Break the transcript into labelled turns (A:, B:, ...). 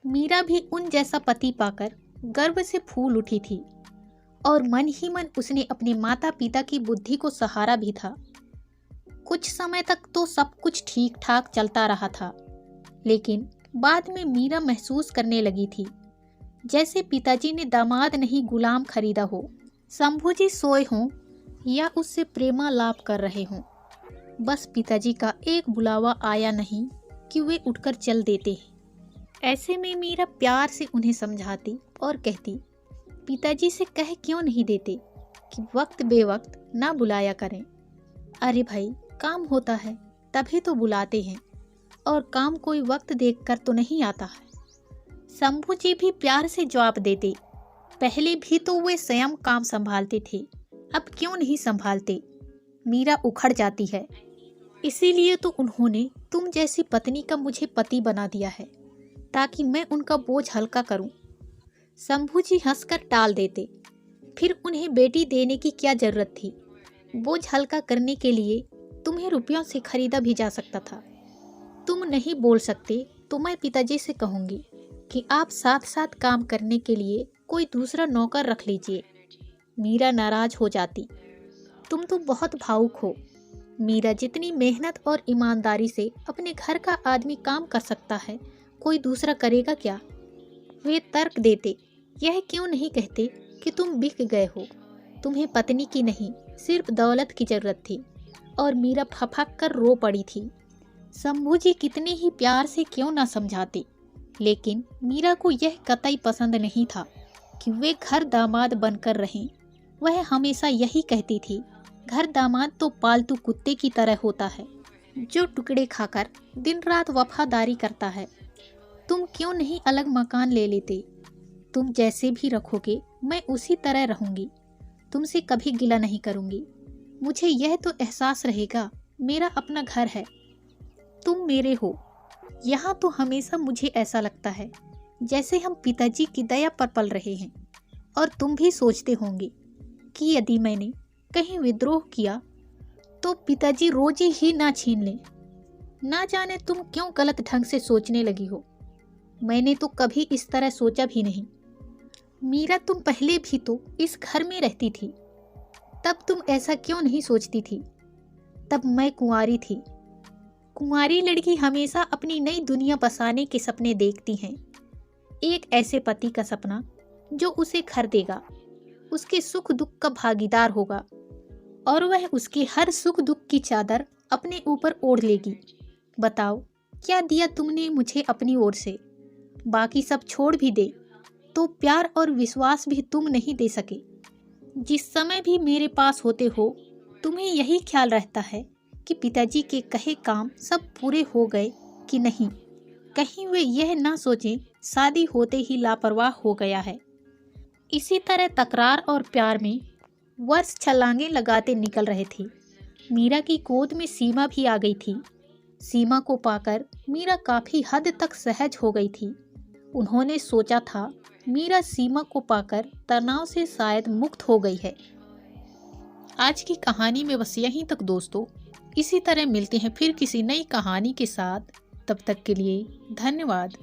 A: मीरा भी उन जैसा पति पाकर गर्व से फूल उठी थी और मन ही मन उसने अपने माता पिता की बुद्धि को सहारा भी था। कुछ समय तक तो सब कुछ ठीक ठाक चलता रहा था, लेकिन बाद में मीरा महसूस करने लगी थी जैसे पिताजी ने दामाद नहीं गुलाम खरीदा हो। शंभूजी सोए हों या उससे प्रेमालाप कर रहे हों, बस पिताजी का एक बुलावा आया नहीं कि वे उठकर चल देते। ऐसे में मीरा प्यार से उन्हें समझाती और कहती, पिताजी से कह क्यों नहीं देते कि वक्त बेवक्त ना बुलाया करें। अरे भाई, काम होता है तभी तो बुलाते हैं, और काम कोई वक्त देखकर तो नहीं आता है। शंभू जी भी प्यार से जवाब देते, पहले भी तो वे स्वयं काम संभालते थे, अब क्यों नहीं संभालते। मीरा उखड़ जाती है, इसीलिए तो उन्होंने तुम जैसी पत्नी का मुझे पति बना दिया है, ताकि मैं उनका बोझ हल्का करूं। शंभू जी हंसकर टाल देते, फिर उन्हें बेटी देने की क्या जरूरत थी। बोझ हल्का करने के लिए तुम्हें रुपयों से खरीदा भी जा सकता था। तुम नहीं बोल सकते तो मैं पिताजी से कहूंगी कि आप साथ साथ काम करने के लिए कोई दूसरा नौकर रख लीजिए। मीरा नाराज हो जाती, तुम तो बहुत भावुक हो। मीरा जितनी मेहनत और ईमानदारी से अपने घर का आदमी काम कर सकता है, कोई दूसरा करेगा क्या। वे तर्क देते, यह क्यों नहीं कहते कि तुम बिक गए हो, तुम्हें पत्नी की नहीं सिर्फ दौलत की जरूरत थी। और मीरा फफक कर रो पड़ी थी। शंभू जी कितने ही प्यार से क्यों ना समझाते, लेकिन मीरा को यह कतई पसंद नहीं था कि वे घर दामाद बनकर रहें। वह हमेशा यही कहती थी, घर दामाद तो पालतू कुत्ते की तरह होता है जो टुकड़े खाकर दिन रात वफादारी करता है। तुम क्यों नहीं अलग मकान ले लेते। तुम जैसे भी रखोगे मैं उसी तरह रहूंगी, तुमसे कभी गिला नहीं करूंगी। मुझे यह तो एहसास रहेगा मेरा अपना घर है, तुम मेरे हो। यहाँ तो हमेशा मुझे ऐसा लगता है जैसे हम पिताजी की दया पर पल रहे हैं। और तुम भी सोचते होंगे कि यदि मैंने कहीं विद्रोह किया तो पिताजी रोजी ही ना छीन लें। ना जाने तुम क्यों गलत ढंग से सोचने लगी हो। मैंने तो कभी इस तरह सोचा भी नहीं। मीरा, तुम पहले भी तो इस घर में रहती थी, तब तुम ऐसा क्यों नहीं सोचती थी। तब मैं कुंवारी थी। कुंवारी लड़की हमेशा अपनी नई दुनिया बसाने के सपने देखती हैं। एक ऐसे पति का सपना जो उसे घर देगा, उसके सुख दुख का भागीदार होगा और वह उसके हर सुख दुख की चादर अपने ऊपर ओढ़ लेगी। बताओ, क्या दिया तुमने मुझे अपनी ओर से। बाकी सब छोड़ भी दे तो प्यार और विश्वास भी तुम नहीं दे सके। जिस समय भी मेरे पास होते हो तुम्हें यही ख्याल रहता है कि पिताजी के कहे काम सब पूरे हो गए कि नहीं। कहीं वे यह ना सोचें शादी होते ही लापरवाह हो गया है। इसी तरह तकरार और प्यार में वर्ष छलांगे लगाते निकल रहे थे। मीरा की गोद में सीमा भी आ गई थी। सीमा को पाकर मीरा काफ़ी हद तक सहज हो गई थी। उन्होंने सोचा था मीरा सीमा को पाकर तनाव से शायद मुक्त हो गई है। आज की कहानी में बस यहीं तक दोस्तों। इसी तरह मिलते हैं फिर किसी नई कहानी के साथ। तब तक के लिए धन्यवाद।